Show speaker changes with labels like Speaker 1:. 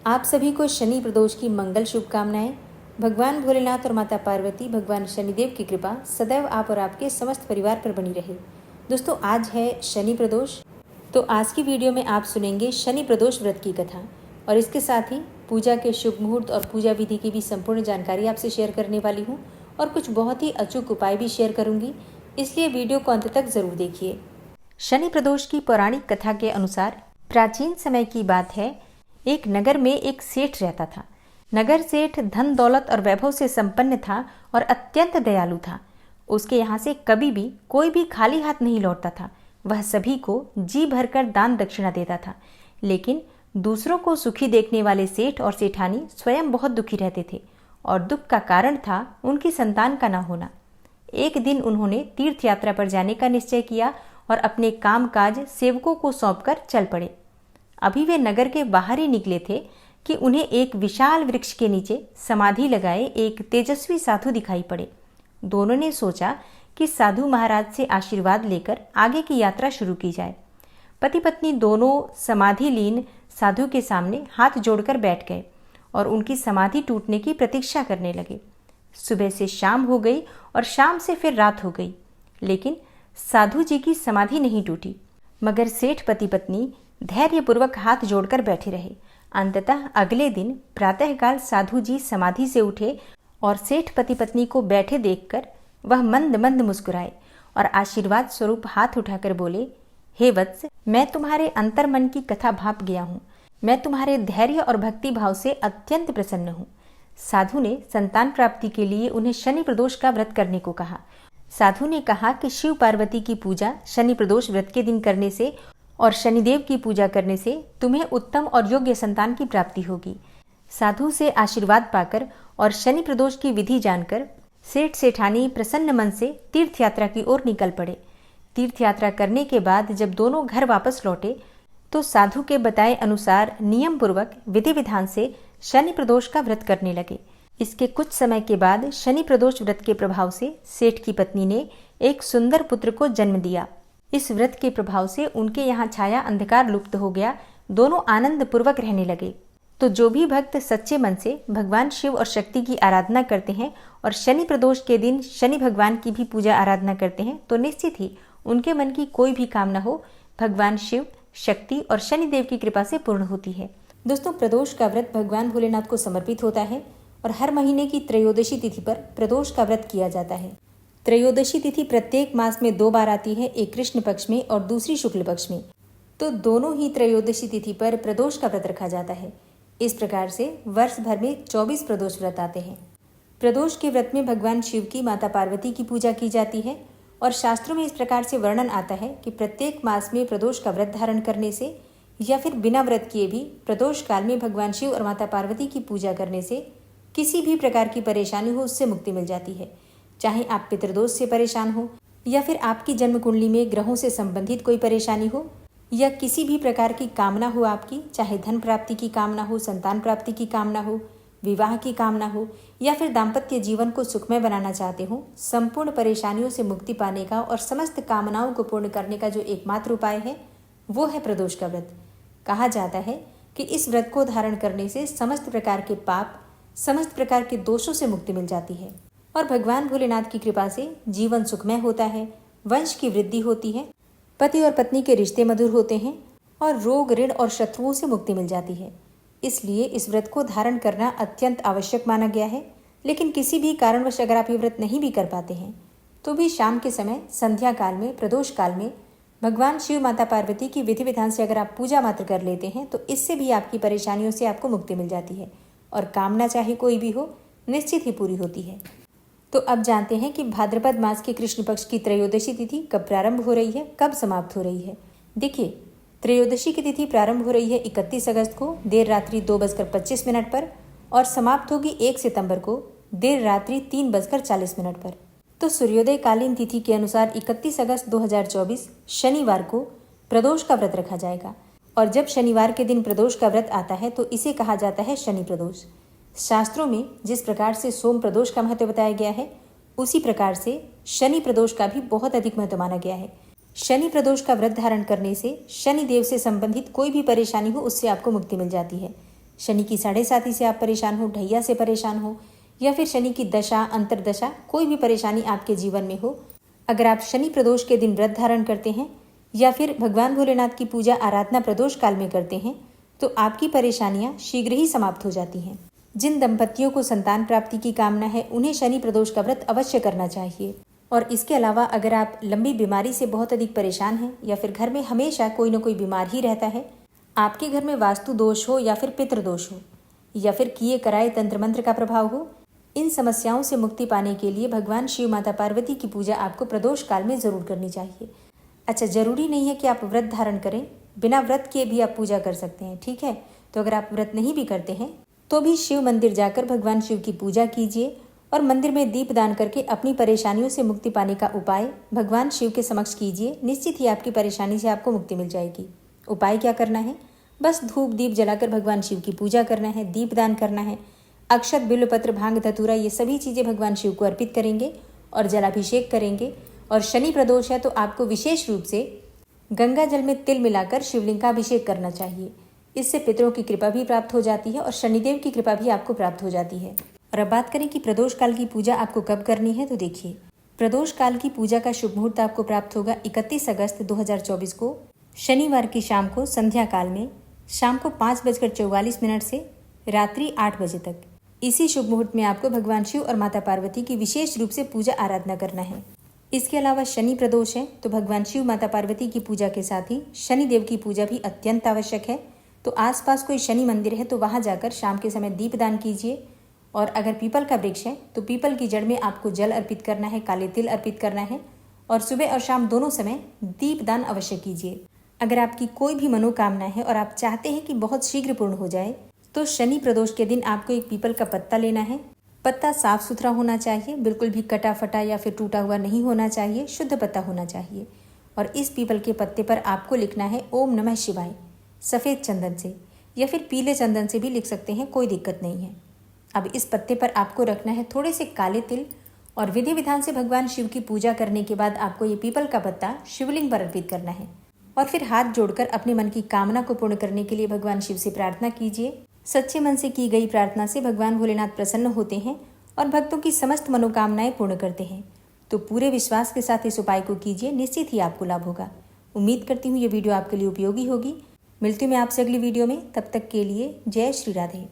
Speaker 1: आप सभी को शनि प्रदोष की मंगल शुभकामनाएं। भगवान भोलेनाथ और माता पार्वती, भगवान शनिदेव की कृपा सदैव आप और आपके समस्त परिवार पर बनी रहे। दोस्तों, आज है शनि प्रदोष। तो आज की वीडियो में आप सुनेंगे शनि प्रदोष व्रत की कथा और इसके साथ ही पूजा के शुभ मुहूर्त और पूजा विधि की भी संपूर्ण जानकारी आपसे शेयर करने वाली हूँ और कुछ बहुत ही अचूक उपाय भी शेयर करूँगी, इसलिए वीडियो को अंत तक जरूर देखिए। शनि प्रदोष की पौराणिक कथा के अनुसार प्राचीन समय की बात है। एक नगर में एक सेठ रहता था। नगर सेठ धन दौलत और वैभव से संपन्न था और अत्यंत दयालु था। उसके यहाँ से कभी भी कोई भी खाली हाथ नहीं लौटता था। वह सभी को जी भरकर दान दक्षिणा देता था, लेकिन दूसरों को सुखी देखने वाले सेठ और सेठानी स्वयं बहुत दुखी रहते थे और दुख का कारण था उनकी संतान का न होना। एक दिन उन्होंने तीर्थ यात्रा पर जाने का निश्चय किया और अपने काम काज सेवकों को सौंपकर चल पड़े। अभी वे नगर के बाहर ही निकले थे कि उन्हें एक विशाल वृक्ष के नीचे समाधि लगाए एक तेजस्वी साधु दिखाई पड़े। दोनों ने सोचा कि साधु महाराज से आशीर्वाद लेकर आगे की यात्रा शुरू की जाए। पति पत्नी दोनों समाधि लीन साधु के सामने हाथ जोड़कर बैठ गए और उनकी समाधि टूटने की प्रतीक्षा करने लगे। सुबह से शाम हो गई और शाम से फिर रात हो गई, लेकिन साधु जी की समाधि नहीं टूटी। मगर सेठ पति पत्नी धैर्यपूर्वक हाथ जोड़कर बैठे रहे। अंततः अगले दिन प्रातःकाल साधु जी समाधि से उठे और सेठ पति पत्नी को बैठे देखकर वह मंद मंद मुस्कुराए और आशीर्वाद स्वरूप हाथ उठाकर बोले, हे वत्स, मैं तुम्हारे अंतर्मन की कथा भाप गया हूँ। मैं तुम्हारे धैर्य और भक्ति भाव से अत्यंत प्रसन्न हूँ। साधु ने संतान प्राप्ति के लिए उन्हें शनि प्रदोष का व्रत करने को कहा। साधु ने कहा कि शिव पार्वती की पूजा शनि प्रदोष व्रत के दिन करने से और शनिदेव की पूजा करने से तुम्हें उत्तम और योग्य संतान की प्राप्ति होगी। साधु से आशीर्वाद पाकर और शनि प्रदोष की विधि जानकर सेठ सेठानी प्रसन्न मन से तीर्थ यात्रा की ओर निकल पड़े। तीर्थ यात्रा करने के बाद जब दोनों घर वापस लौटे तो साधु के बताए अनुसार नियम पूर्वक विधि विधान से शनि प्रदोष का व्रत करने लगे। इसके कुछ समय के बाद शनि प्रदोष व्रत के प्रभाव से सेठ की पत्नी ने एक सुंदर पुत्र को जन्म दिया। इस व्रत के प्रभाव से उनके यहाँ छाया अंधकार लुप्त हो गया। दोनों आनंद पूर्वक रहने लगे। तो जो भी भक्त सच्चे मन से भगवान शिव और शक्ति की आराधना करते हैं और शनि प्रदोष के दिन शनि भगवान की भी पूजा आराधना करते हैं तो निश्चित ही उनके मन की कोई भी कामना हो भगवान शिव, शक्ति और शनिदेव की कृपा से पूर्ण होती है। दोस्तों, प्रदोष का व्रत भगवान भोलेनाथ को समर्पित होता है और हर महीने की त्रयोदशी तिथि पर प्रदोष का व्रत किया जाता है। त्रयोदशी तिथि प्रत्येक मास में 2 बार आती है, एक कृष्ण पक्ष में और दूसरी शुक्ल पक्ष में। तो दोनों ही त्रयोदशी तिथि पर प्रदोष का व्रत रखा जाता है। इस प्रकार से वर्ष भर में 24 प्रदोष व्रत आते हैं। प्रदोष के व्रत में भगवान शिव की, माता पार्वती की पूजा की जाती है और शास्त्रों में इस प्रकार से वर्णन आता है कि प्रत्येक मास में प्रदोष का व्रत धारण करने से या फिर बिना व्रत किए भी प्रदोष काल में भगवान शिव और माता पार्वती की पूजा करने से किसी भी प्रकार की परेशानी हो उससे मुक्ति मिल जाती है। चाहे आप पितृदोष से परेशान हो या फिर आपकी जन्म कुंडली में ग्रहों से संबंधित कोई परेशानी हो या किसी भी प्रकार की कामना हो आपकी, चाहे धन प्राप्ति की कामना हो, संतान प्राप्ति की कामना हो, विवाह की कामना हो या फिर दाम्पत्य जीवन को सुखमय बनाना चाहते हो, संपूर्ण परेशानियों से मुक्ति पाने का और समस्त कामनाओं को पूर्ण करने का जो एकमात्र उपाय है वो है प्रदोष का व्रत। कहा जाता है कि इस व्रत को धारण करने से समस्त प्रकार के पाप, समस्त प्रकार के दोषों से मुक्ति मिल जाती है और भगवान भोलेनाथ की कृपा से जीवन सुखमय होता है, वंश की वृद्धि होती है, पति और पत्नी के रिश्ते मधुर होते हैं और रोग, ऋण और शत्रुओं से मुक्ति मिल जाती है। इसलिए इस व्रत को धारण करना अत्यंत आवश्यक माना गया है। लेकिन किसी भी कारणवश अगर आप ये व्रत नहीं भी कर पाते हैं तो भी शाम के समय संध्या काल में, प्रदोष काल में भगवान शिव, माता पार्वती की विधि विधान से अगर आप पूजा मात्र कर लेते हैं तो इससे भी आपकी परेशानियों से आपको मुक्ति मिल जाती है और कामना चाहे कोई भी हो निश्चित ही पूरी होती है। तो अब जानते हैं कि भाद्रपद मास के कृष्ण पक्ष की त्रयोदशी तिथि कब प्रारंभ हो रही है, कब समाप्त हो रही है। देखिए, त्रयोदशी की तिथि प्रारंभ हो रही है 31 अगस्त को देर रात्रि 2:25 पर और समाप्त होगी 1 सितंबर को देर रात्रि 3:40 पर। तो सूर्योदय कालीन तिथि के अनुसार 31 अगस्त 2024 शनिवार को प्रदोष का व्रत रखा जाएगा और जब शनिवार के दिन प्रदोष का व्रत आता है तो इसे कहा जाता है शनि प्रदोष। शास्त्रों में जिस प्रकार से सोम प्रदोष का महत्व बताया गया है उसी प्रकार से शनि प्रदोष का भी बहुत अधिक महत्व माना गया है। शनि प्रदोष का व्रत धारण करने से शनि देव से संबंधित कोई भी परेशानी हो उससे आपको मुक्ति मिल जाती है। शनि की 7.5 से आप परेशान हो, ढैया से परेशान हो, या फिर शनि की दशा अंतरदशा कोई भी परेशानी आपके जीवन में हो, अगर आप शनि प्रदोष के दिन व्रत धारण करते हैं या फिर भगवान भोलेनाथ की पूजा आराधना प्रदोष काल में करते हैं तो आपकी परेशानियां शीघ्र ही समाप्त हो जाती हैं। जिन दंपतियों को संतान प्राप्ति की कामना है उन्हें शनि प्रदोष का व्रत अवश्य करना चाहिए। और इसके अलावा अगर आप लंबी बीमारी से बहुत अधिक परेशान हैं या फिर घर में हमेशा कोई न कोई बीमार ही रहता है, आपके घर में वास्तु दोष हो या फिर पितृ दोष हो या फिर किए कराए तंत्र मंत्र का प्रभाव हो, इन समस्याओं से मुक्ति पाने के लिए भगवान शिव माता पार्वती की पूजा आपको प्रदोष काल में जरूर करनी चाहिए। अच्छा, जरूरी नहीं है कि आप व्रत धारण करें, बिना व्रत किए भी आप पूजा कर सकते हैं, ठीक है। तो अगर आप व्रत नहीं भी करते हैं तो भी शिव मंदिर जाकर भगवान शिव की पूजा कीजिए और मंदिर में दीप दान करके अपनी परेशानियों से मुक्ति पाने का उपाय भगवान शिव के समक्ष कीजिए। निश्चित ही आपकी परेशानी से आपको मुक्ति मिल जाएगी। उपाय क्या करना है? बस धूप दीप जलाकर भगवान शिव की पूजा करना है, दीप दान करना है, अक्षत बिल्वपत्र भांग धतूरा ये सभी चीज़ें भगवान शिव को अर्पित करेंगे और जलाभिषेक करेंगे। और शनि प्रदोष है तो आपको विशेष रूप से गंगा जल में तिल मिलाकर शिवलिंग का अभिषेक करना चाहिए। इससे पितरों की कृपा भी प्राप्त हो जाती है और शनिदेव की कृपा भी आपको प्राप्त हो जाती है। और अब बात करें कि प्रदोष काल की पूजा आपको कब करनी है, तो देखिए, प्रदोष काल की पूजा का शुभ मुहूर्त आपको प्राप्त होगा 31 अगस्त 2024 को शनिवार की शाम को संध्या काल में, शाम को 5:44 से रात्रि 8 बजे तक। इसी शुभ मुहूर्त में आपको भगवान शिव और माता पार्वती की विशेष रूप से पूजा आराधना करना है। इसके अलावा शनि प्रदोष है तो भगवान शिव माता पार्वती की पूजा के साथ ही शनिदेव की पूजा भी अत्यंत आवश्यक है। तो आसपास कोई शनि मंदिर है तो वहां जाकर शाम के समय दीपदान कीजिए। और अगर पीपल का वृक्ष है तो पीपल की जड़ में आपको जल अर्पित करना है, काले तिल अर्पित करना है और सुबह और शाम दोनों समय दीपदान अवश्य कीजिए। अगर आपकी कोई भी मनोकामना है और आप चाहते हैं कि बहुत शीघ्र पूर्ण हो जाए तो शनि प्रदोष के दिन आपको एक पीपल का पत्ता लेना है। पत्ता साफ सुथरा होना चाहिए, बिल्कुल भी कटा फटा या फिर टूटा हुआ नहीं होना चाहिए, शुद्ध पत्ता होना चाहिए। और इस पीपल के पत्ते पर आपको लिखना है ओम नमः शिवाय, सफ़ेद चंदन से या फिर पीले चंदन से भी लिख सकते हैं, कोई दिक्कत नहीं है। अब इस पत्ते पर आपको रखना है थोड़े से काले तिल और विधि विधान से भगवान शिव की पूजा करने के बाद आपको ये पीपल का पत्ता शिवलिंग पर अर्पित करना है। और फिर हाथ जोड़कर अपने मन की कामना को पूर्ण करने के लिए भगवान शिव से प्रार्थना कीजिए। सच्चे मन से की गई प्रार्थना से भगवान भोलेनाथ प्रसन्न होते हैं और भक्तों की समस्त मनोकामनाएं पूर्ण करते हैं। तो पूरे विश्वास के साथ इस उपाय को कीजिए, निश्चित ही आपको लाभ होगा। उम्मीद करती हूँ ये वीडियो आपके लिए उपयोगी होगी। मिलती हूँ मैं आपसे अगली वीडियो में, तब तक के लिए जय श्री राधे।